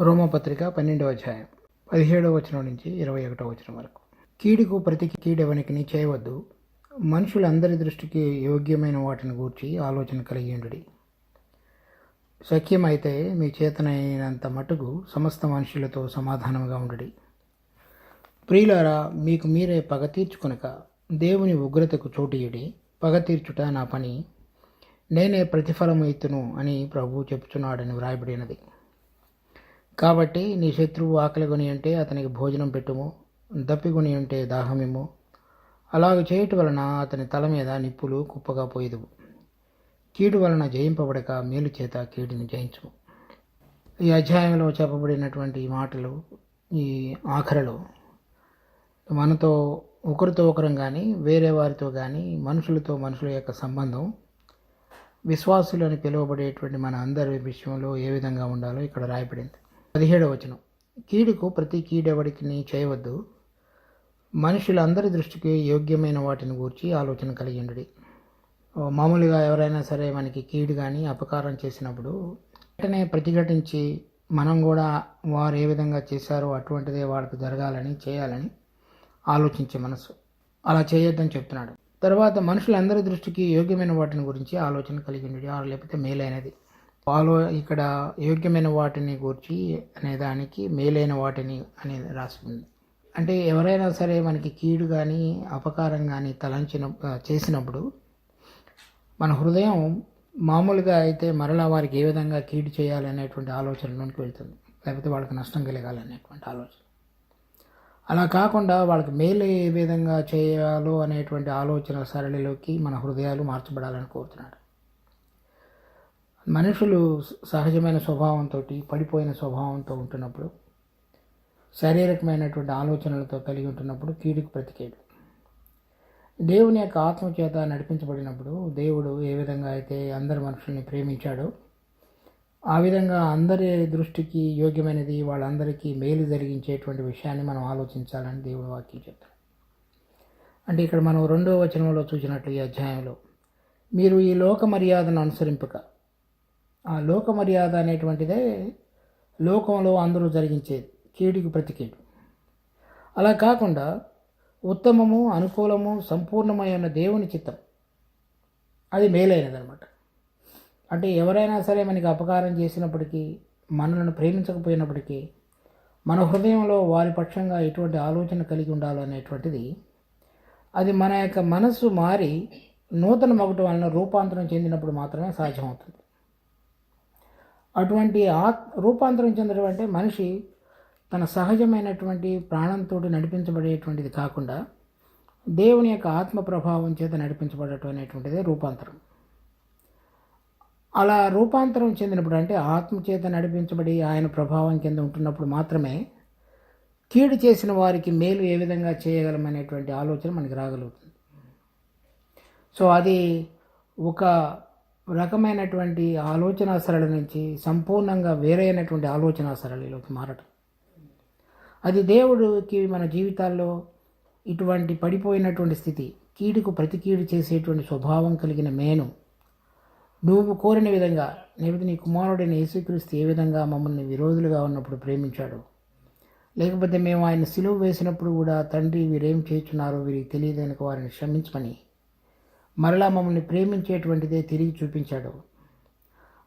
రోమపత్రిక 12వ అధ్యాయం 17వ వచనం నుంచి 21వ వచనం వరకు. కీడుకు ప్రతి కీడెవనికిని చేయవద్దు, మనుషులందరి దృష్టికి యోగ్యమైన వాటిని గూర్చి ఆలోచన కలిగి ఉండుడి. శక్యమైతే మీ చేతనైనంత మటుకు సమస్త మనుషులతో సమాధానముగా ఉండుడి. ప్రియులారా, మీకు మీరే పగ తీర్చుకొనక దేవుని ఉగ్రతకు చోటియుడి. పగ తీర్చుట నా పని, నేనే ప్రతిఫలము ఇత్తును అని ప్రభువు చెప్పుచున్నాడని వ్రాయబడినది. కాబట్టి నీ శత్రువు ఆకలిగొని ఉంటే అతనికి భోజనం పెట్టుము, దప్పిగొని ఉంటే దాహమిమ్ము. అలాగ చేయటం వలన అతని తల మీద నిప్పులు కుప్పగా పోయేదువు. కీడు వలన జయింపబడక మేలు చేత కీడుని జయించుము. ఈ అధ్యాయంలో చెప్పబడినటువంటి మాటలు ఈ ఆఖరిలో మనతో ఒకరితో ఒకరం కానీ వేరే వారితో కానీ మనుషులతో మనుషుల యొక్క సంబంధం, విశ్వాసులు అని పిలువబడేటువంటి మన అందరి విషయంలో ఏ విధంగా ఉండాలో ఇక్కడ రాయబడింది. 17వ వచనం, కీడుకు ప్రతి కీడెవడికి చేయవద్దు, మనుషులందరి దృష్టికి యోగ్యమైన వాటిని గూర్చి ఆలోచన కలిగి ఉండుడి. మామూలుగా ఎవరైనా సరే మనకి కీడు కానీ అపకారం చేసినప్పుడు వెంటనే ప్రతిఘటించి మనం కూడా వారు ఏ విధంగా చేశారో అటువంటిదే వాళ్ళకు జరగాలని చేయాలని ఆలోచించే మనసు, అలా చేయొద్దని చెప్తున్నాడు. తర్వాత మనుషులందరి దృష్టికి యోగ్యమైన వాటిని గురించి ఆలోచన కలిగి ఉండుడి, లేకపోతే మేలైనది. ఇక్కడ యోగ్యమైన వాటిని గూర్చి అనే దానికి మేలైన వాటిని అనేది రాసింది. అంటే ఎవరైనా సరే మనకి కీడు కానీ అపకారం కానీ చేసినప్పుడు మన హృదయం మామూలుగా అయితే మరలా వారికి ఏ విధంగా కీడు చేయాలి అనేటువంటి ఆలోచనలోనికి వెళ్తుంది, లేకపోతే వాళ్ళకి నష్టం కలగాలనేటువంటి ఆలోచన. అలా కాకుండా వాళ్ళకి మేలు ఏ విధంగా చేయాలో అనేటువంటి ఆలోచన సరళిలోకి మన హృదయాలు మార్చబడాలని కోరుతున్నాడు. మనుషులు సహజమైన స్వభావంతో, పడిపోయిన స్వభావంతో ఉంటున్నప్పుడు, శారీరకమైనటువంటి ఆలోచనలతో కలిగి ఉంటున్నప్పుడు కీడుకు ప్రతికీడు. దేవుని యొక్క ఆత్మచేత నడిపించబడినప్పుడు దేవుడు ఏ విధంగా అయితే అందరి మనుషుల్ని ప్రేమించాడో ఆ విధంగా అందరి దృష్టికి యోగ్యమైనది, వాళ్ళందరికీ మేలు జరిగించేటువంటి విషయాన్ని మనం ఆలోచించాలని దేవుడు వాక్యం చెప్తాడు. అంటే ఇక్కడ మనం 2వ వచనంలో చూసినట్లు ఈ అధ్యాయంలో, మీరు ఈ లోక మర్యాదను అనుసరింపక, ఆ లోక మర్యాద అనేటువంటిదే లోకంలో అందరూ జరిగించేది, కీడుకు ప్రతికీడు. అలా కాకుండా ఉత్తమము, అనుకూలము, సంపూర్ణమైన దేవుని చిత్తం, అది మేలైనదనమాట. అంటే ఎవరైనా సరే మనకి అపకారం చేసినప్పటికీ, మనల్ని ప్రేమించకపోయినప్పటికీ మన హృదయంలో వారి పక్షంగా ఎటువంటి ఆలోచన కలిగి ఉండాలనేటువంటిది, అది మన యొక్క మనస్సు మారి నూతన మగుట వలన రూపాంతరం చెందినప్పుడు మాత్రమే సాధ్యమవుతుంది. అటువంటి రూపాంతరం చెందడం అంటే మనిషి తన సహజమైనటువంటి ప్రాణంతో నడిపించబడేటువంటిది కాకుండా దేవుని యొక్క ఆత్మ ప్రభావం చేత నడిపించబడటం అనేటువంటిదే రూపాంతరం. అలా రూపాంతరం చెందినప్పుడు, అంటే ఆత్మ చేత నడిపించబడి ఆయన ప్రభావం కింద ఉంటున్నప్పుడు మాత్రమే కీడు చేసిన వారికి మేలు ఏ విధంగా చేయగలమనేటువంటి ఆలోచన మనకి రాగలుగుతుంది. సో అది ఒక రకమైనటువంటి ఆలోచన సరళి నుంచి సంపూర్ణంగా వేరైనటువంటి ఆలోచన సరళిలోకి మారటం. అది దేవుడికి మన జీవితాల్లో ఇటువంటి పడిపోయినటువంటి స్థితి, కీడుకు ప్రతి కీడు చేసేటువంటి స్వభావం కలిగిన మేను, నువ్వు కోరిన విధంగా, లేకపోతే నీ కుమారుడైన యేసుక్రీస్తు ఏ విధంగా మమ్మల్ని విరోధులుగా ఉన్నప్పుడు ప్రేమించాడు, లేకపోతే మేము ఆయన సిలువ వేసినప్పుడు కూడా తండ్రి వీరేం చేస్తున్నారు వీరికి తెలియదని వారిని క్షమించమని మరలా మమ్మల్ని ప్రేమించేటువంటిదే తిరిగి చూపించాడు.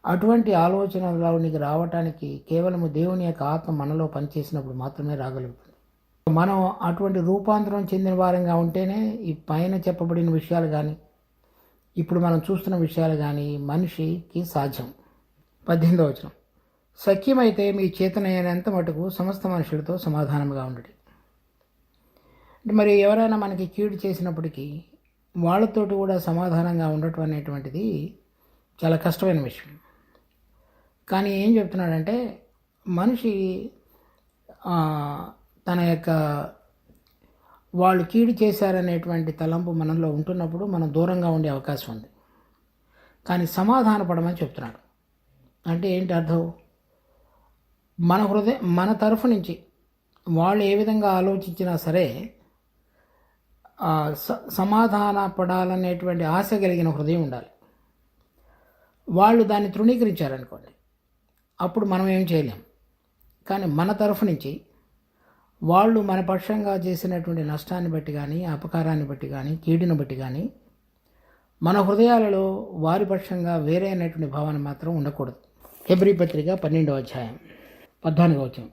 అటువంటి ఆలోచనలోనికి రావటానికి కేవలము దేవుని యొక్క ఆత్మ మనలో పనిచేసినప్పుడు మాత్రమే రాగలుగుతుంది. మనం అటువంటి రూపాంతరం చెందిన వారంగా ఉంటేనే ఈ పైన చెప్పబడిన విషయాలు కానీ ఇప్పుడు మనం చూస్తున్న విషయాలు కానీ మనిషికి సాధ్యం. 18వ వచనం, సఖ్యమైతే మీ చేతనైనంత మటుకు సమస్త మనుషులతో సమాధానంగా ఉండండి. అంటే మరి ఎవరైనా మనకి కీడు చేసినప్పటికీ వాళ్ళతోటి కూడా సమాధానంగా ఉండటం అనేటువంటిది చాలా కష్టమైన విషయం. కానీ ఏం చెప్తున్నాడంటే, మనిషి తన యొక్క వాళ్ళు కీడు చేశారనేటువంటి తలంపు మనలో ఉంటున్నప్పుడు మనం దూరంగా ఉండే అవకాశం ఉంది. కానీ సమాధాన పడమని చెప్తున్నాడు. అంటే ఏంటి అర్థం? మన తరఫు నుంచి వాళ్ళు ఏ విధంగా ఆలోచించినా సరే సమాధాన పడాలనేటువంటి ఆశ కలిగిన హృదయం ఉండాలి. వాళ్ళు దాన్ని తృణీకరించారనుకోండి, అప్పుడు మనం ఏం చేయలేం. కానీ మన తరఫు నుంచి వాళ్ళు మన పక్షంగా చేసినటువంటి నష్టాన్ని బట్టి కానీ, అపకారాన్ని బట్టి కానీ, కీడుని బట్టి కానీ మన హృదయాలలో వారి పక్షంగా వేరే అనేటువంటి భావన మాత్రం ఉండకూడదు. హెబ్రీ పత్రిక 12వ అధ్యాయం 14వ వచనం.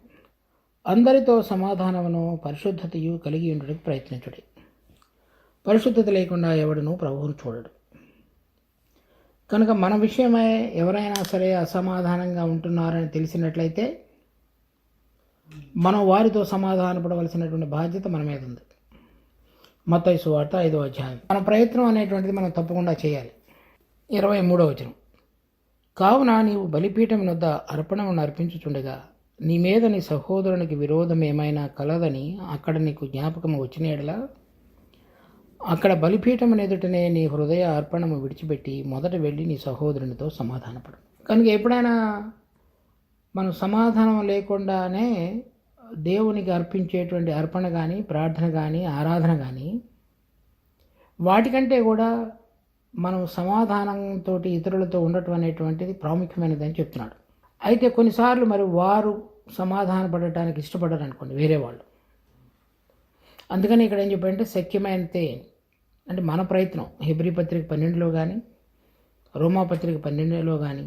అందరితో సమాధానమును పరిశుద్ధతయు కలిగి ఉండడానికి ప్రయత్నించుడి. పరిశుద్ధత లేకుండా ఎవడును ప్రభువును చూడడు. కనుక మన విషయమై ఎవరైనా సరే అసమాధానంగా ఉంటున్నారని తెలిసినట్లయితే మనం వారితో సమాధానపడవలసినటువంటి బాధ్యత మన మీద ఉంది. మత్తయి సువార్త 5వ అధ్యాయం. మన ప్రయత్నం అనేటువంటిది మనం తప్పకుండా చేయాలి. 23వ వచనం. కావున నీవు బలిపీఠం వద్ద అర్పణను అర్పించుచుండగా నీ మీద నీ సహోదరునికి విరోధం ఏమైనా కలదని అక్కడ నీకు జ్ఞాపకం వచ్చిన ఎడల అక్కడ బలిపీఠం ఎదుటనే నీ హృదయ అర్పణము విడిచిపెట్టి మొదట వెళ్ళి నీ సహోదరునితో సమాధానపడు. కనుక ఎప్పుడైనా మనం సమాధానం లేకుండానే దేవునికి అర్పించేటువంటి అర్పణ కానీ, ప్రార్థన కానీ, ఆరాధన కానీ వాటికంటే కూడా మనం సమాధానంతో ఇతరులతో ఉండటం అనేటువంటిది ప్రాముఖ్యమైనదని చెప్తున్నాడు. అయితే కొన్నిసార్లు మరి వారు సమాధాన పడటానికి ఇష్టపడరు అనుకోండి, వేరే వాళ్ళు. అందుకని ఇక్కడ ఏం చెప్పారంటే శక్యమైనంతే, అంటే మన ప్రయత్నం హెబ్రీ పత్రిక 12లో కానీ, రోమా పత్రిక 12లో కానీ,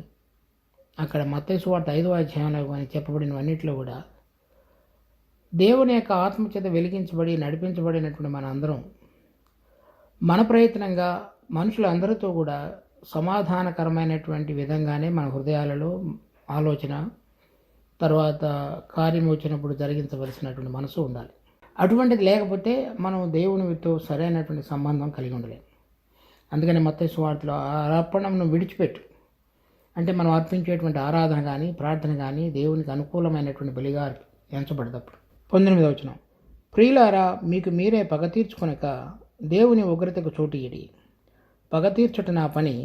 అక్కడ మత్తయి సువార్త 5వ అధ్యాయంలో కానీ చెప్పబడినవన్నింటిలో కూడా దేవుని యొక్క ఆత్మచేత వెలిగించబడి నడిపించబడినటువంటి మన అందరం మన ప్రయత్నంగా మనుషులందరితో కూడా సమాధానకరమైనటువంటి విధంగానే మన హృదయాలలో ఆలోచన, తర్వాత కార్యం వచ్చినప్పుడు జరిగించవలసినటువంటి మనసు ఉండాలి. అటువంటిది లేకపోతే మనం దేవునితో సరైనటువంటి సంబంధం కలిగి ఉండలేము. అందుకని మత్తయి సువార్తలో ఆ అర్పణను విడిచిపెట్టు అంటే మనం అర్పించేటువంటి ఆరాధన కానీ, ప్రార్థన కానీ దేవునికి అనుకూలమైనటువంటి బలిగా ఎంచబడేటప్పుడు. 19వ వచనం. ప్రియులారా, మీకు మీరే పగ తీర్చుకొనక దేవుని ఉగ్రతకు చోటు ఇడి. పగ తీర్చుట నా పని,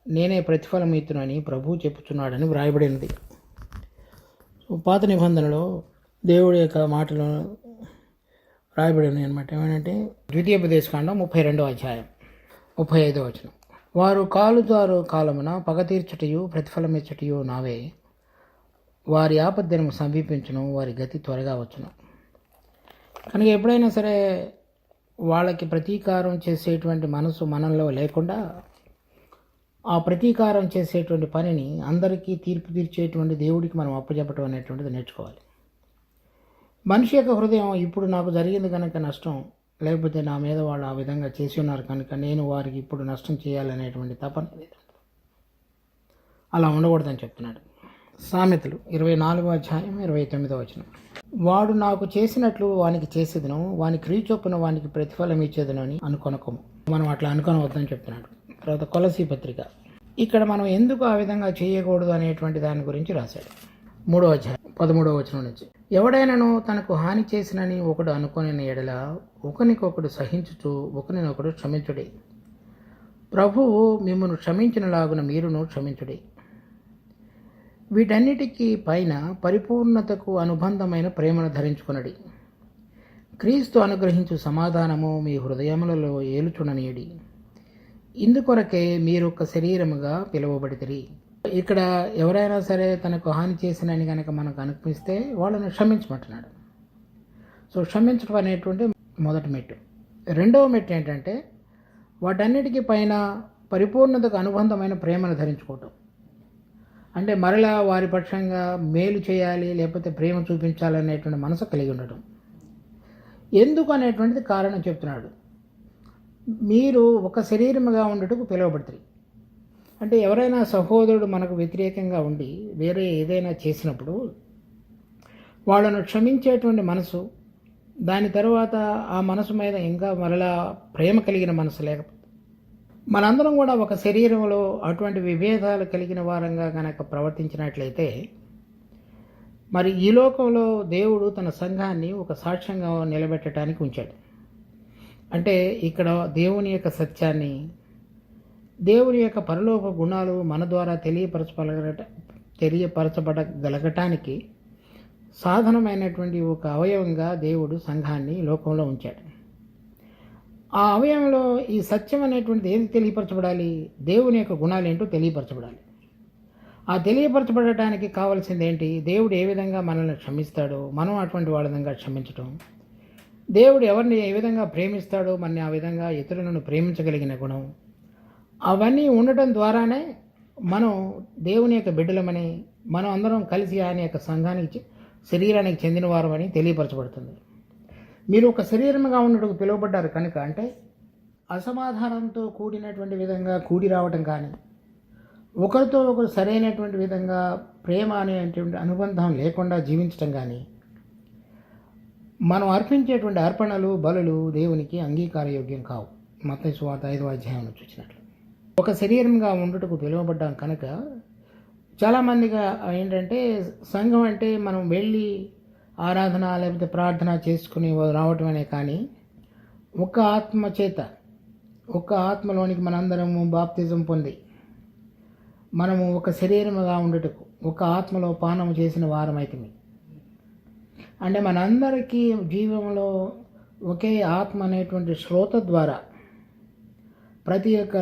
నేనే ప్రతిఫలం ఇత్తునని ప్రభువు చెప్పుచున్నాడని వ్రాయబడినది. పాత నిబంధనలో దేవుడి యొక్క మాటలు వ్రాయబడి ఉన్నాయి అనమాట. ఏమంటే ద్వితీయోపదేశకాండం 32వ అధ్యాయం 35వ వచనం. వారు కాలుదారు కాలమున పగ తీర్చుటయు ప్రతిఫలమిచ్చటయు నావే. వారి ఆపద్దినము సమీపించును, వారి గతి త్వరగా వచ్చును. కనుక ఎప్పుడైనా సరే వాళ్ళకి ప్రతీకారం చేసేటువంటి మనసు మనలో లేకుండా ఆ ప్రతీకారం చేసేటువంటి పనిని అందరికీ తీర్పు తీర్చేటువంటి దేవుడికి మనం అప్పచెప్పటం అనేటువంటిది నేర్చుకోవాలి. మనిషి యొక్క హృదయం ఇప్పుడు నాకు జరిగింది కనుక నష్టం, లేకపోతే నా మీద వాళ్ళు ఆ విధంగా చేసి ఉన్నారు కనుక నేను వారికి ఇప్పుడు నష్టం చేయాలనేటువంటి తపన అలా ఉండకూడదని చెప్తున్నాడు. సామెతలు 24వ అధ్యాయం 29వ వచనం. వాడు నాకు చేసినట్లు వానికి చేసేదను, వాని క్రియ చొప్పున వానికి ప్రతిఫలం ఇచ్చేదను అని అనుకొనకము. మనం అట్లా అనుకొనవద్దని చెప్తున్నాడు. తర్వాత కొలసీ పత్రిక. ఇక్కడ మనం ఎందుకు ఆ విధంగా చేయకూడదు అనేటువంటి దాని గురించి రాశాడు. 3వ అధ్యాయం 13వ వచనం నుంచి. ఎవడైనాను తనకు హాని చేసినని ఒకడు అనుకొనిన ఎడల ఒకరికొకడు సహించుచు ఒకరినొకడు క్షమించుడే. ప్రభువు మిమ్మల్ని క్షమించినలాగున మీరును క్షమించుడే. వీటన్నిటికీ పైన పరిపూర్ణతకు అనుబంధమైన ప్రేమను ధరించుకొనడి. క్రీస్తు అనుగ్రహించు సమాధానము మీ హృదయములలో ఏలుచుననీయుడి. ఇందుకొరకే మీరొక్క శరీరముగా పిలువబడితిరి. ఇక్కడ ఎవరైనా సరే తనకు హాని చేసినని కనుక మనకు అనిపిస్తే వాళ్ళని క్షమించమంటున్నాడు. సో క్షమించడం అనేటువంటి మొదటి మెట్టు. రెండవ మెట్టు ఏంటంటే వాటన్నిటికీ పైన పరిపూర్ణతకు అనుబంధమైన ప్రేమను ధరించుకోవటం. అంటే మరలా వారి పక్షంగా మేలు చేయాలి, లేకపోతే ప్రేమ చూపించాలనేటువంటి మనసు కలిగి ఉండటం. ఎందుకు అనేటువంటిది కారణం చెప్తున్నాడు. మీరు ఒక శరీరముగా ఉండటకు పిలువబడతారు. అంటే ఎవరైనా సహోదరుడు మనకు వ్యతిరేకంగా ఉండి వేరే ఏదైనా చేసినప్పుడు వాళ్ళను క్షమించేటువంటి మనసు, దాని తర్వాత ఆ మనసు మీద ఇంకా మరలా ప్రేమ కలిగిన మనసు లేకపోతే మనందరం కూడా ఒక శరీరంలో అటువంటి విభేదాలు కలిగిన వారంగా కనుక ప్రవర్తించినట్లయితే మరి ఈ లోకంలో దేవుడు తన సంఘాన్ని ఒక సాక్ష్యంగా నిలబెట్టడానికి ఉంచాడు. అంటే ఇక్కడ దేవుని యొక్క సత్యాన్ని, దేవుని యొక్క పరలోక గుణాలు మన ద్వారా తెలియపరచబడగలగటానికి సాధనమైనటువంటి ఒక అవయవంగా దేవుడు సంఘాన్ని లోకంలో ఉంచాడు. ఆ అవయవంలో ఈ సత్యం అనేటువంటిది ఏది తెలియపరచబడాలి? దేవుని యొక్క గుణాలు ఏంటో తెలియపరచబడాలి. ఆ తెలియపరచబడటానికి కావాల్సింది ఏంటి? దేవుడు ఏ విధంగా మనల్ని క్షమిస్తాడో మనం అటువంటి వాళ్ళ విధంగా క్షమించటం, దేవుడు ఎవరిని ఏ విధంగా ప్రేమిస్తాడో మనని ఆ విధంగా ఇతరులను ప్రేమించగలిగిన గుణం, అవన్నీ ఉండటం ద్వారానే మనం దేవుని యొక్క బిడ్డలమని, మనం అందరం కలిసి ఆయన యొక్క సంఘానికి శరీరానికి చెందిన వారమని తెలియపరచబడుతుంది. మీరు ఒక శరీరంగా ఉన్నట్టుకు పిలువబడ్డారు కనుక, అంటే అసమాధానంతో కూడినటువంటి విధంగా కూడి రావటం కానీ, ఒకరితో ఒకరు సరైనటువంటి విధంగా ప్రేమ అనేటువంటి అనుబంధం లేకుండా జీవించటం కానీ, మనం అర్పించేటువంటి అర్పణలు బలులు దేవునికి అంగీకారయోగ్యం కావు. మత్తయి సువార్త 5వ అధ్యాయంలో చూసినట్లు ఒక శరీరంగా ఉండుటకు పిలువబడ్డాం కనుక, చాలామందిగా ఏంటంటే సంఘం అంటే మనం వెళ్ళి ఆరాధన లేకపోతే ప్రార్థన చేసుకుని రావటమనే కానీ, ఒక ఆత్మ చేత ఒక ఆత్మలోనికి మనందరము బాప్తిజం పొంది మనము ఒక శరీరముగా ఉండుటకు ఒక ఆత్మలో పానము చేసిన వారమైతిమి. అంటే మనందరికీ జీవంలో ఒకే ఆత్మ అనేటువంటి శ్రోత ద్వారా ప్రతి ఒక్క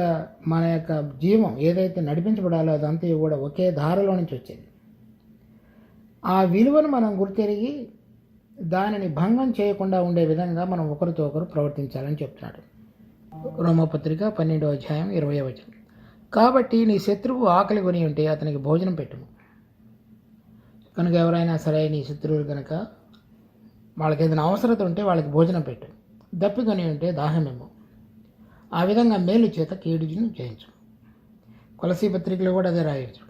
మన యొక్క జీవం ఏదైతే నడిపించబడాలో అదంతా కూడా ఒకే ధారలో నుంచి వచ్చేది. ఆ విలువను మనం గుర్తెరిగి దానిని భంగం చేయకుండా ఉండే విధంగా మనం ఒకరితో ఒకరు ప్రవర్తించాలని చెప్తున్నాడు. రోమపత్రిక 12వ అధ్యాయం 20వ వచనం. కాబట్టి నీ శత్రువు ఆకలి కొని ఉంటే అతనికి భోజనం పెట్టుము. కనుక ఎవరైనా సరే నీ శత్రువులు కనుక వాళ్ళకి ఏదైనా అవసరత ఉంటే వాళ్ళకి భోజనం పెట్టు, దప్పికొని ఉంటే దాహమేమో. ఆ విధంగా మేలు చేత కీడును చేయించు. కొలసీ పత్రికలో కూడా అదే రాయొచ్చు.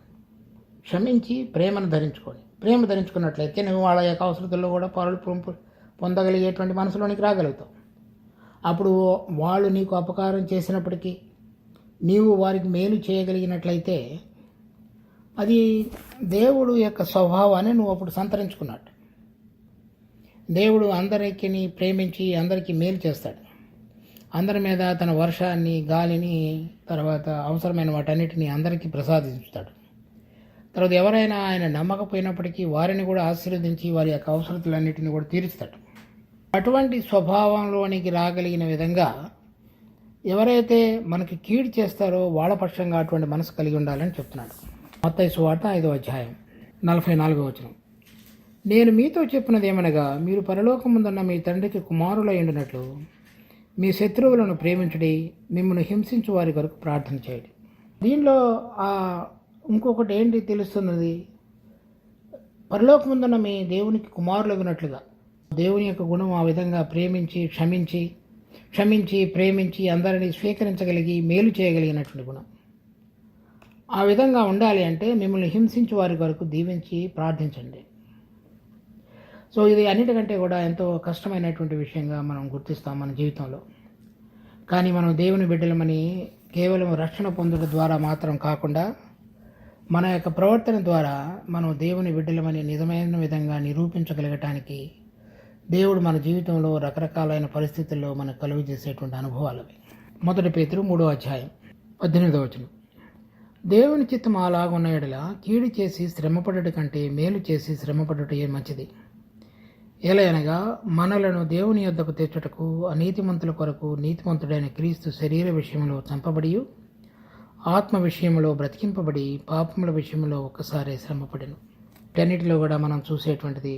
క్షమించి ప్రేమను ధరించుకొని, ప్రేమ ధరించుకున్నట్లయితే నువ్వు వాళ్ళ యొక్క అవసరతల్లో కూడా పాలు పొందగలిగేటువంటి మనసులోనికి రాగలుగుతావు. అప్పుడు వాళ్ళు నీకు అపకారం చేసినప్పటికీ నీవు వారికి మేలు చేయగలిగినట్లయితే అది దేవుడు యొక్క స్వభావాన్ని నువ్వు అప్పుడు సంతరించుకున్నట్టు. దేవుడు అందరికీ ప్రేమించి అందరికీ మేలు చేస్తాడు. అందరి మీద తన వర్షాన్ని, గాలిని, తర్వాత అవసరమైన వాటన్నిటిని అందరికీ ప్రసాదిస్తాడు. తర్వాత ఎవరైనా ఆయన నమ్మకపోయినప్పటికీ వారిని కూడా ఆశీర్వదించి వారి యొక్క అవసరతలన్నిటిని కూడా తీరుస్తాడు. అటువంటి స్వభావంలోనికి రాగలిగిన విధంగా ఎవరైతే మనకి కీడు చేస్తారో వాళ్ళ పక్షంగా అటువంటి మనసు కలిగి ఉండాలని చెప్తున్నాడు. మత్తయి సువార్త 5వ అధ్యాయం 44వ వచనం. నేను మీతో చెప్పినది ఏమనగా, మీరు పరలోకముందున్న మీ తండ్రికి కుమారులై ఉండినట్లు మీ శత్రువులను ప్రేమించుడి, మిమ్మల్ని హింసించు వారి కొరకు ప్రార్థన చేయండి. దీనిలో ఇంకొకటి ఏంటి తెలుస్తున్నది? పరలోకముందున్న మీ దేవునికి కుమారులగినట్లుగా దేవుని యొక్క గుణం ఆ విధంగా ప్రేమించి క్షమించి ప్రేమించి అందరినీ స్వీకరించగలిగి మేలు చేయగలిగినటువంటి గుణం. ఆ విధంగా ఉండాలి అంటే మిమ్మల్ని హింసించు వారి కొరకు దీవించి ప్రార్థించండి. సో ఇది అన్నిటికంటే కూడా ఎంతో కష్టమైనటువంటి విషయంగా మనం గుర్తిస్తాం మన జీవితంలో. కానీ మనం దేవుని బిడ్డలమని కేవలం రక్షణ పొందడం ద్వారా మాత్రం కాకుండా మన యొక్క ప్రవర్తన ద్వారా మనం దేవుని బిడ్డలమని నిజమైన విధంగా నిరూపించగలగటానికి దేవుడు మన జీవితంలో రకరకాలైన పరిస్థితుల్లో మనకు కలుగు చేసేటువంటి అనుభవాలవి. 1 పేతురు 3వ అధ్యాయం 18వ వచనం. దేవుని చిత్తం అలాగున్న ఎడల కీడు చేసి శ్రమపడుట కంటే మేలు చేసి శ్రమపడుటే మంచిది. ఎలయనగా మనలను దేవుని యొద్దకు తెచ్చుటకు అనీతిమంతుల కొరకు నీతిమంతుడైన క్రీస్తు శరీర విషయంలో చంపబడి ఆత్మ విషయంలో బ్రతికింపబడి పాపముల విషయంలో ఒక్కసారి శ్రమపడెను. వీటన్నిటిలో కూడా మనం చూసేటువంటిది,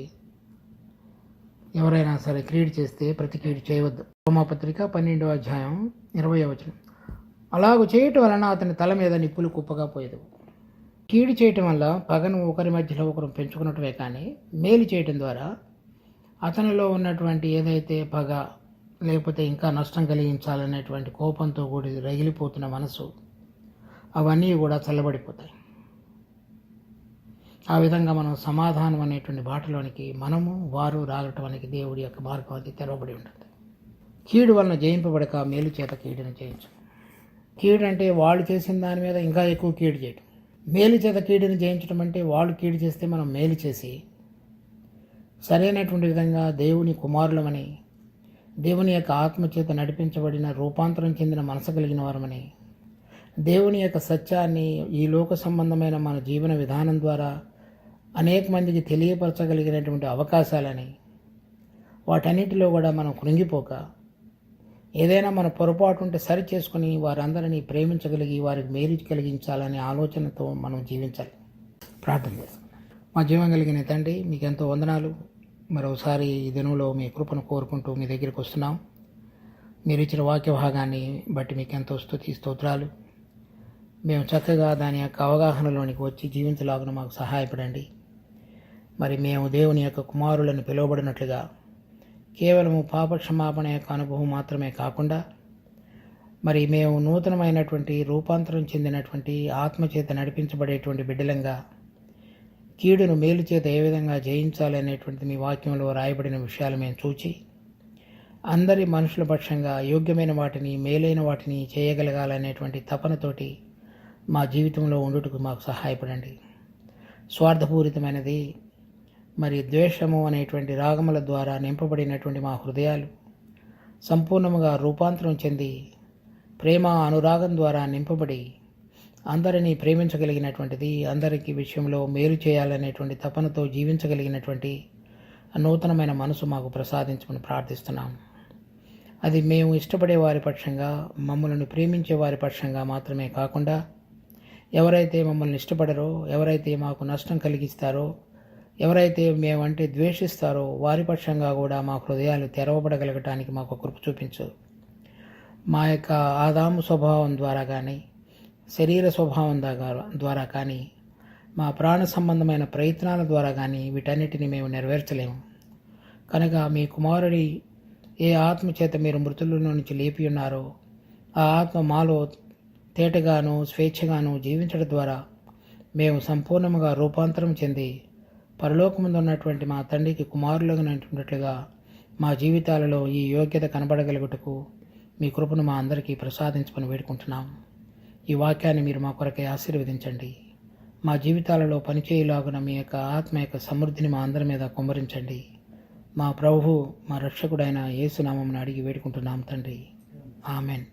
ఎవరైనా సరే కీడు చేస్తే ప్రతి కీడు చేయవద్దు. రోమపత్రిక 12వ అధ్యాయం 20వ వచనం. అలాగూ చేయటం వలన అతని తల మీద నిప్పులు కుప్పగా పోయేది. కీడు చేయటం వల్ల పగను ఒకరి మధ్యలో ఒకరు పెంచుకున్నట్టువే కానీ మేలు చేయటం ద్వారా అతనిలో ఉన్నటువంటి ఏదైతే పగ లేకపోతే ఇంకా నష్టం కలిగించాలనేటువంటి కోపంతో కూడి రగిలిపోతున్న మనసు, అవన్నీ కూడా చల్లబడిపోతాయి. ఆ విధంగా మనం సమాధానం అనేటువంటి బాటలోనికి మనము వారు రాగటానికి దేవుడి యొక్క మార్గం అది తెరవబడి ఉంటుంది. కీడు వలన జయింపబడక మేలు చేత కీడును జయించు. కీడు అంటే వాళ్ళు చేసిన దాని మీద ఇంకా ఎక్కువ కీడు చేయటం. మేలు చేత కీడును జయించడం అంటే వాళ్ళు కీడు చేస్తే మనం మేలు చేసి సరైనటువంటి విధంగా దేవుని కుమారులమని, దేవుని యొక్క ఆత్మచేత నడిపించబడిన రూపాంతరం చెందిన మనసు కలిగిన వారమని, దేవుని యొక్క సత్యాన్ని ఈ లోక సంబంధమైన మన జీవన విధానం ద్వారా అనేక మందికి తెలియపరచగలిగినటువంటి అవకాశాలని, వాటన్నిటిలో కూడా మనం కృంగిపోక ఏదైనా మన పొరపాటు ఉంటే సరి చేసుకుని వారందరినీ ప్రేమించగలిగి వారికి మేలు కలిగించాలనే ఆలోచనతో మనం జీవించాలి. ప్రార్థన చేస్తాం. మా జీవం కలిగిన తండ్రి, మీకు ఎంతో వందనాలు. మరోసారి ఈ దినంలో మీ కృపను కోరుకుంటూ మీ దగ్గరికి వస్తున్నాం. మీరు ఇచ్చిన వాక్య భాగాన్ని బట్టి మీకు ఎంతో స్తుతి స్తోత్రాలు. మేము చక్కగా దాని యొక్క అవగాహనలోనికి వచ్చి జీవించలాగున మాకు సహాయపడండి. మరి మేము దేవుని యొక్క కుమారులను పిలువబడినట్లుగా కేవలము పాపక్షమాపణ యొక్క అనుభవం మాత్రమే కాకుండా మరి మేము నూతనమైనటువంటి రూపాంతరం చెందినటువంటి ఆత్మచేత నడిపించబడేటువంటి బిడ్డలంగా కీడును మేలు చేత ఏ విధంగా జయించాలి అనేటువంటిది మీ వాక్యంలో రాయబడిన విషయాలు మేము చూచి అందరి మనుషుల పక్షంగా యోగ్యమైన వాటిని మేలైన వాటిని చేయగలగాలనేటువంటి తపనతోటి మా జీవితంలో ఉండుటకు మాకు సహాయపడండి. స్వార్థపూరితమైనది మరి ద్వేషము అనేటువంటి రాగముల ద్వారా నింపబడినటువంటి మా హృదయాలు సంపూర్ణముగా రూపాంతరం చెంది ప్రేమ అనురాగం ద్వారా నింపబడి అందరినీ ప్రేమించగలిగినటువంటిది, అందరికీ విషయంలో మేలు చేయాలనేటువంటి తపనతో జీవించగలిగినటువంటి నూతనమైన మనసు మాకు ప్రసాదించమని ప్రార్థిస్తున్నాం. అది మేము ఇష్టపడే వారి పక్షంగా, మమ్మల్ని ప్రేమించే వారి పక్షంగా మాత్రమే కాకుండా ఎవరైతే మమ్మల్ని ఇష్టపడరో, ఎవరైతే మాకు నష్టం కలిగిస్తారో, ఎవరైతే మేమంటే ద్వేషిస్తారో వారి పక్షంగా కూడా మా హృదయాలు తెరవబడగలగటానికి మాకు కృప చూపించు. మా యొక్క ఆదాము స్వభావం ద్వారా కానీ, శరీర స్వభావం ద్వారా కానీ, మా ప్రాణ సంబంధమైన ప్రయత్నాల ద్వారా కానీ వీటన్నిటిని మేము నెరవేర్చలేము. కనుక మీ కుమారుడి ఏ ఆత్మ చేత మీరు మృతుల నుంచి లేపి ఉన్నారో ఆ ఆత్మ మాలో తేటగాను స్వేచ్ఛగాను జీవించడం ద్వారా మేము సంపూర్ణంగా రూపాంతరం చెంది పరలోకముందు ఉన్నటువంటి మా తండ్రికి కుమారులుగా ఉన్నట్లుగా మా జీవితాలలో ఈ యోగ్యత కనబడగలుగుటకు మీ కృపను మా అందరికీ ప్రసాదించమని వేడుకుంటున్నాం. ఈ వాక్యాన్ని మీరు మా కొరకై ఆశీర్వదించండి. మా జీవితాలలో పనిచేయలాగున మీ యొక్క ఆత్మ యొక్క సమృద్ధిని మా అందరి మీద కుమ్మరించండి. మా ప్రభువు మా రక్షకుడైన యేసు నామమున అడిగి వేడుకుంటున్నాం తండ్రి. ఆమెన్.